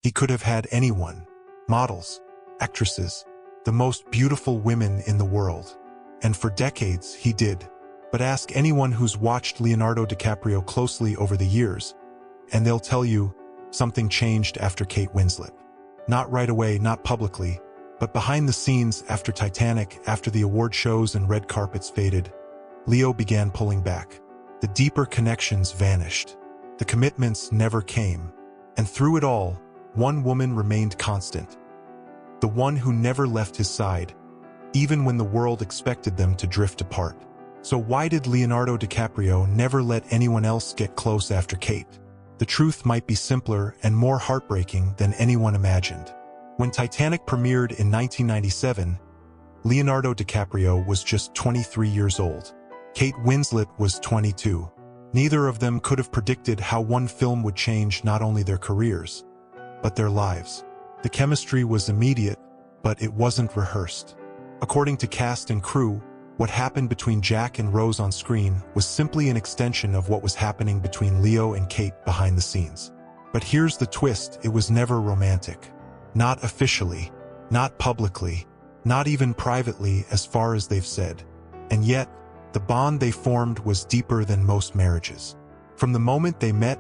He could have had anyone, models, actresses, the most beautiful women in the world. And for decades, he did. But ask anyone who's watched Leonardo DiCaprio closely over the years, and they'll tell you something changed after Kate Winslet. Not right away, not publicly, but behind the scenes after Titanic, after the award shows and red carpets faded, Leo began pulling back. The deeper connections vanished. The commitments never came. And through it all, one woman remained constant. The one who never left his side, even when the world expected them to drift apart. So why did Leonardo DiCaprio never let anyone else get close after Kate? The truth might be simpler and more heartbreaking than anyone imagined. When Titanic premiered in 1997, Leonardo DiCaprio was just 23 years old. Kate Winslet was 22. Neither of them could have predicted how one film would change not only their careers, but their lives. The chemistry was immediate, but it wasn't rehearsed. According to cast and crew, what happened between Jack and Rose on screen was simply an extension of what was happening between Leo and Kate behind the scenes. But here's the twist: it was never romantic. Not officially, not publicly, not even privately as far as they've said. And yet, the bond they formed was deeper than most marriages. From the moment they met,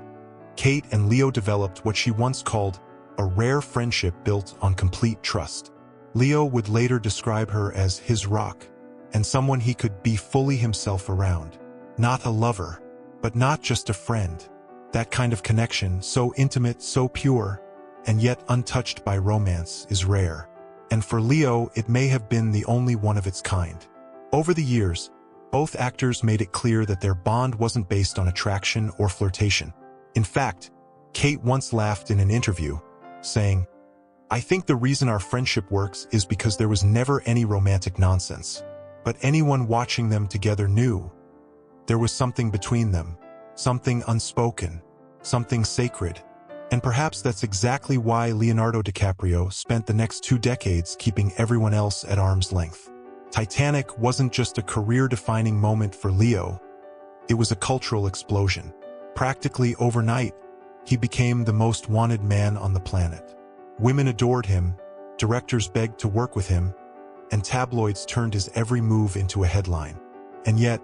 Kate and Leo developed what she once called a rare friendship built on complete trust. Leo would later describe her as his rock, and someone he could be fully himself around. Not a lover, but not just a friend. That kind of connection, so intimate, so pure, and yet untouched by romance, is rare. And for Leo, it may have been the only one of its kind. Over the years, both actors made it clear that their bond wasn't based on attraction or flirtation. In fact, Kate once laughed in an interview, saying, "I think the reason our friendship works is because there was never any romantic nonsense. But anyone watching them together knew there was something between them, something unspoken, something sacred." And perhaps that's exactly why Leonardo DiCaprio spent the next 2 decades keeping everyone else at arm's length. Titanic wasn't just a career-defining moment for Leo, it was a cultural explosion. Practically overnight, he became the most wanted man on the planet. Women adored him, directors begged to work with him, and tabloids turned his every move into a headline. And yet,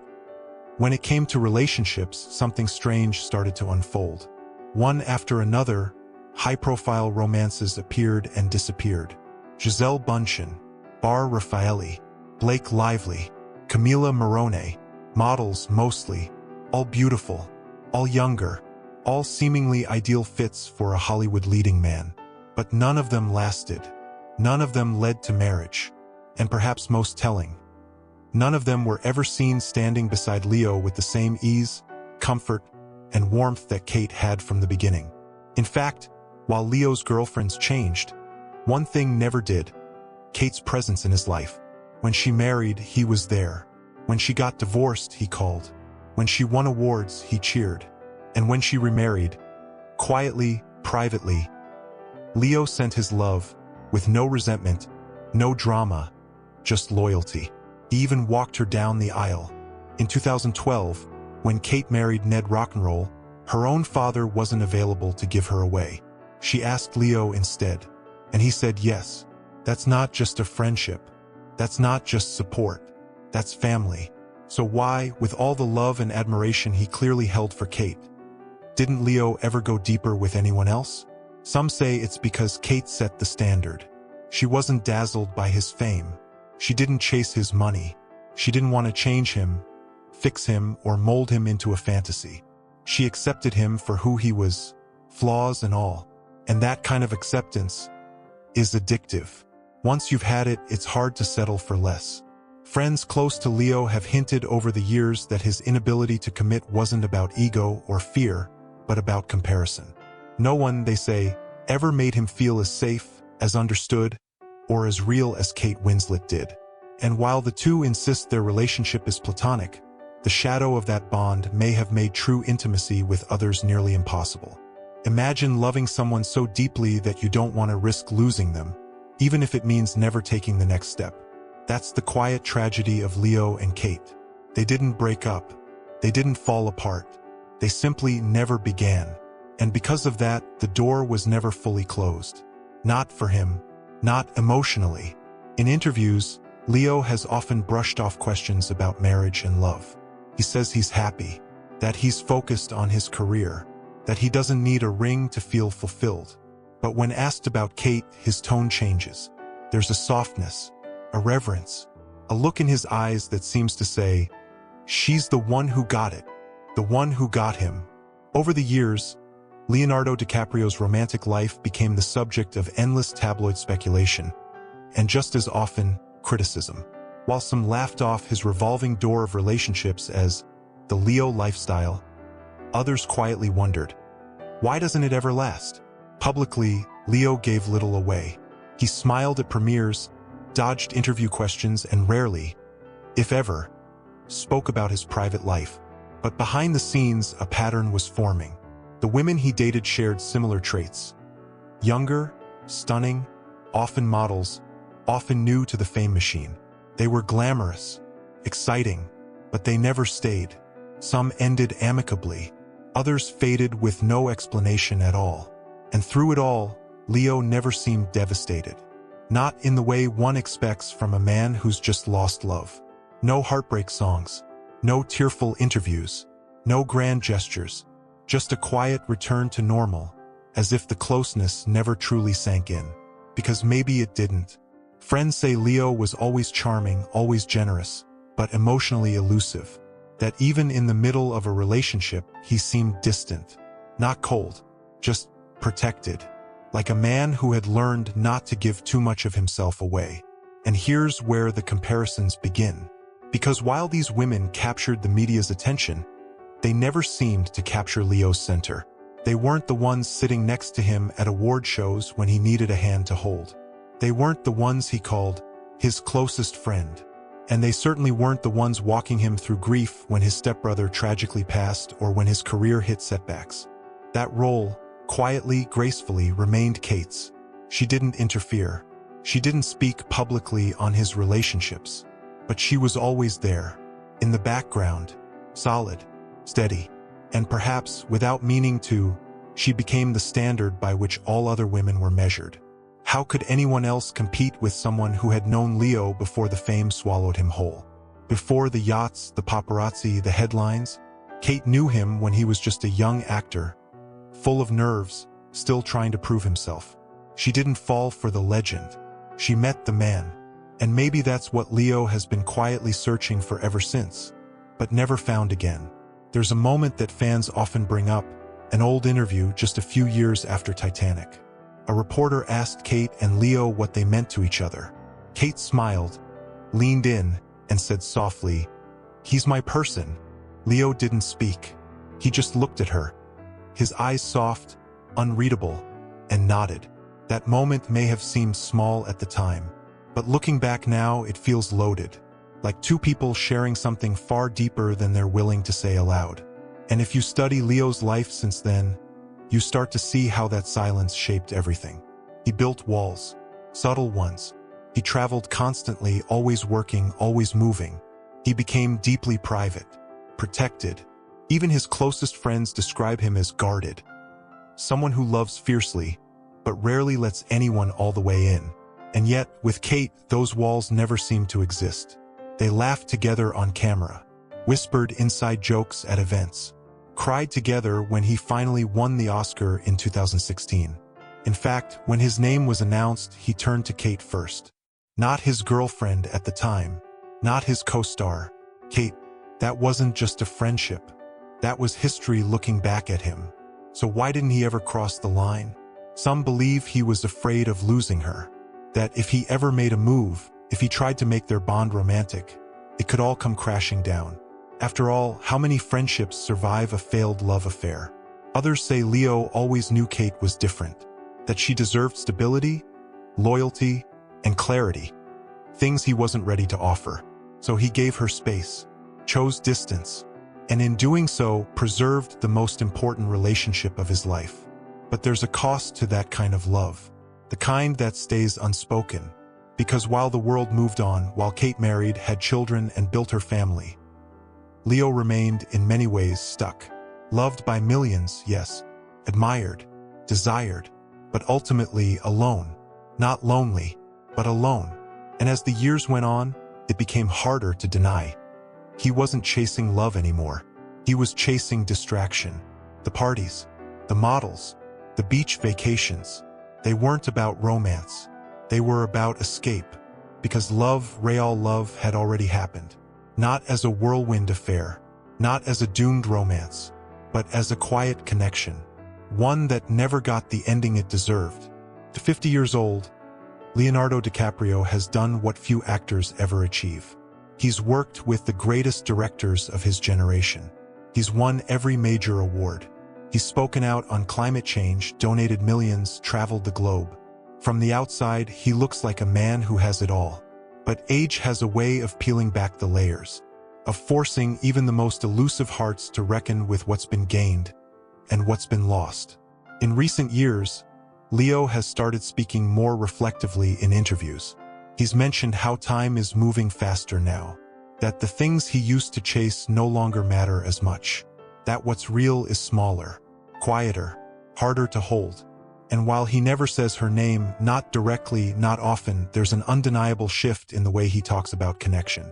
when it came to relationships, something strange started to unfold. One after another, high-profile romances appeared and disappeared. Gisele Bündchen, Bar Raffaelli, Blake Lively, Camila Morrone, models mostly, all beautiful, all younger, all seemingly ideal fits for a Hollywood leading man. But none of them lasted. None of them led to marriage. And perhaps most telling, none of them were ever seen standing beside Leo with the same ease, comfort, and warmth that Kate had from the beginning. In fact, while Leo's girlfriends changed, one thing never did: Kate's presence in his life. When she married, he was there. When she got divorced, he called. When she won awards, he cheered. And when she remarried, quietly, privately, Leo sent his love, with no resentment, no drama, just loyalty. He even walked her down the aisle. In 2012, when Kate married Ned Rock'n'Roll, her own father wasn't available to give her away. She asked Leo instead, and he said yes. That's not just a friendship. That's not just support. That's family. So why, with all the love and admiration he clearly held for Kate, didn't Leo ever go deeper with anyone else? Some say it's because Kate set the standard. She wasn't dazzled by his fame. She didn't chase his money. She didn't want to change him, fix him, or mold him into a fantasy. She accepted him for who he was, flaws and all. And that kind of acceptance is addictive. Once you've had it, it's hard to settle for less. Friends close to Leo have hinted over the years that his inability to commit wasn't about ego or fear, but about comparison. No one, they say, ever made him feel as safe, as understood, or as real as Kate Winslet did. And while the two insist their relationship is platonic, the shadow of that bond may have made true intimacy with others nearly impossible. Imagine loving someone so deeply that you don't want to risk losing them, even if it means never taking the next step. That's the quiet tragedy of Leo and Kate. They didn't break up. They didn't fall apart. They simply never began. And because of that, the door was never fully closed. Not for him, not emotionally. In interviews, Leo has often brushed off questions about marriage and love. He says he's happy, that he's focused on his career, that he doesn't need a ring to feel fulfilled. But when asked about Kate, his tone changes. There's a softness, a reverence, a look in his eyes that seems to say, she's the one who got it, the one who got him. Over the years, Leonardo DiCaprio's romantic life became the subject of endless tabloid speculation, and just as often, criticism. While some laughed off his revolving door of relationships as the Leo lifestyle, others quietly wondered, why doesn't it ever last? Publicly, Leo gave little away. He smiled at premieres, dodged interview questions, and rarely, if ever, spoke about his private life. But behind the scenes, a pattern was forming. The women he dated shared similar traits. Younger, stunning, often models, often new to the fame machine. They were glamorous, exciting, but they never stayed. Some ended amicably, others faded with no explanation at all. And through it all, Leo never seemed devastated. Not in the way one expects from a man who's just lost love. No heartbreak songs, no tearful interviews, no grand gestures, just a quiet return to normal, as if the closeness never truly sank in. Because maybe it didn't. Friends say Leo was always charming, always generous, but emotionally elusive. That even in the middle of a relationship, he seemed distant. Not cold, just protected. Like a man who had learned not to give too much of himself away. And here's where the comparisons begin. Because while these women captured the media's attention, they never seemed to capture Leo's center. They weren't the ones sitting next to him at award shows when he needed a hand to hold. They weren't the ones he called his closest friend. And they certainly weren't the ones walking him through grief when his stepbrother tragically passed or when his career hit setbacks. That role, quietly, gracefully, remained Kate's. She didn't interfere. She didn't speak publicly on his relationships. But she was always there, in the background, solid, steady, and perhaps, without meaning to, she became the standard by which all other women were measured. How could anyone else compete with someone who had known Leo before the fame swallowed him whole? Before the yachts, the paparazzi, the headlines, Kate knew him when he was just a young actor, full of nerves, still trying to prove himself. She didn't fall for the legend. She met the man. And maybe that's what Leo has been quietly searching for ever since, but never found again. There's a moment that fans often bring up, an old interview just a few years after Titanic. A reporter asked Kate and Leo what they meant to each other. Kate smiled, leaned in, and said softly, "He's my person." Leo didn't speak. He just looked at her, his eyes soft, unreadable, and nodded. That moment may have seemed small at the time, but looking back now, it feels loaded, like two people sharing something far deeper than they're willing to say aloud. And if you study Leo's life since then, you start to see how that silence shaped everything. He built walls, subtle ones. He traveled constantly, always working, always moving. He became deeply private, protected. Even his closest friends describe him as guarded. Someone who loves fiercely, but rarely lets anyone all the way in. And yet, with Kate, those walls never seemed to exist. They laughed together on camera, whispered inside jokes at events, cried together when he finally won the Oscar in 2016. In fact, when his name was announced, he turned to Kate first. Not his girlfriend at the time, not his co-star. Kate, that wasn't just a friendship. That was history looking back at him. So why didn't he ever cross the line? Some believe he was afraid of losing her. That if he ever made a move, if he tried to make their bond romantic, it could all come crashing down. After all, how many friendships survive a failed love affair? Others say Leo always knew Kate was different, that she deserved stability, loyalty, and clarity, things he wasn't ready to offer. So he gave her space, chose distance, and in doing so, preserved the most important relationship of his life. But there's a cost to that kind of love, the kind that stays unspoken. Because while the world moved on, while Kate married, had children, and built her family, Leo remained in many ways stuck. Loved by millions, yes, admired, desired, but ultimately alone. Not lonely, but alone. And as the years went on, it became harder to deny. He wasn't chasing love anymore. He was chasing distraction. The parties, the models, the beach vacations. They weren't about romance. They were about escape. Because love, real love, had already happened. Not as a whirlwind affair, not as a doomed romance, but as a quiet connection. One that never got the ending it deserved. At 50 years old, Leonardo DiCaprio has done what few actors ever achieve. He's worked with the greatest directors of his generation. He's won every major award. He's spoken out on climate change, donated millions, traveled the globe. From the outside, he looks like a man who has it all. But age has a way of peeling back the layers, of forcing even the most elusive hearts to reckon with what's been gained and what's been lost. In recent years, Leo has started speaking more reflectively in interviews. He's mentioned how time is moving faster now, that the things he used to chase no longer matter as much, that what's real is smaller, quieter, harder to hold. And while he never says her name, not directly, not often, there's an undeniable shift in the way he talks about connection.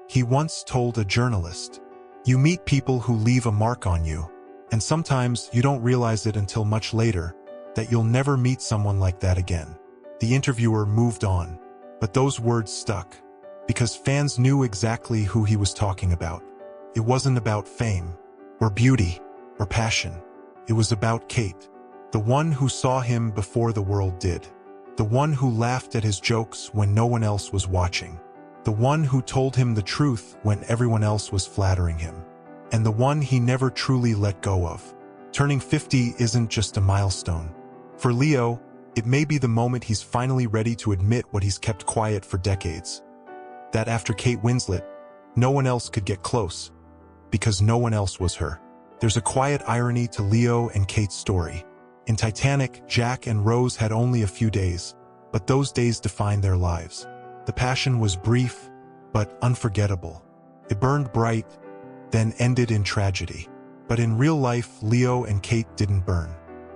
He once told a journalist, "You meet people who leave a mark on you, and sometimes you don't realize it until much later, that you'll never meet someone like that again." The interviewer moved on, but those words stuck, because fans knew exactly who he was talking about. It wasn't about fame, or beauty, or passion. It was about Kate. The one who saw him before the world did. The one who laughed at his jokes when no one else was watching. The one who told him the truth when everyone else was flattering him. And the one he never truly let go of. Turning 50 isn't just a milestone. For Leo, it may be the moment he's finally ready to admit what he's kept quiet for decades. That after Kate Winslet, no one else could get close, because no one else was her. There's a quiet irony to Leo and Kate's story. In Titanic, Jack and Rose had only a few days, but those days defined their lives. The passion was brief, but unforgettable. It burned bright, then ended in tragedy. But in real life, Leo and Kate didn't burn.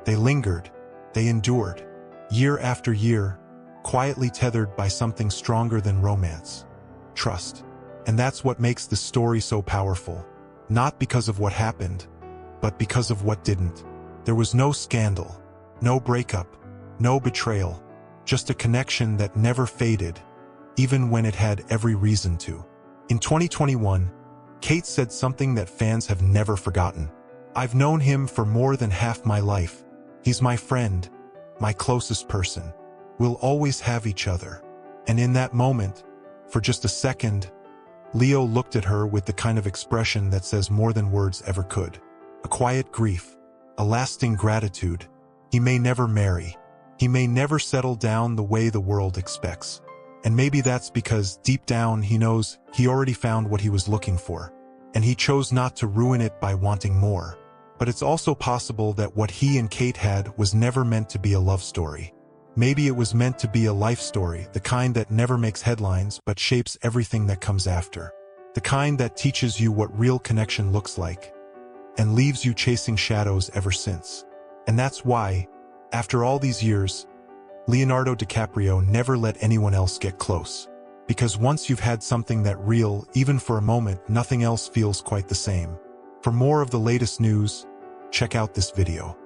They lingered, they endured, year after year, quietly tethered by something stronger than romance: trust. And that's what makes the story so powerful. Not because of what happened, but because of what didn't. There was no scandal, no breakup, no betrayal, just a connection that never faded, even when it had every reason to. In 2021, Kate said something that fans have never forgotten. "I've known him for more than half my life. He's my friend, my closest person. We'll always have each other." And in that moment, for just a second, Leo looked at her with the kind of expression that says more than words ever could. A quiet grief. A lasting gratitude. He may never marry. He may never settle down the way the world expects. And maybe that's because deep down he knows he already found what he was looking for. And he chose not to ruin it by wanting more. But it's also possible that what he and Kate had was never meant to be a love story. Maybe it was meant to be a life story, the kind that never makes headlines but shapes everything that comes after. The kind that teaches you what real connection looks like, and leaves you chasing shadows ever since. And that's why, after all these years, Leonardo DiCaprio never let anyone else get close. Because once you've had something that real, even for a moment, nothing else feels quite the same. For more of the latest news, check out this video.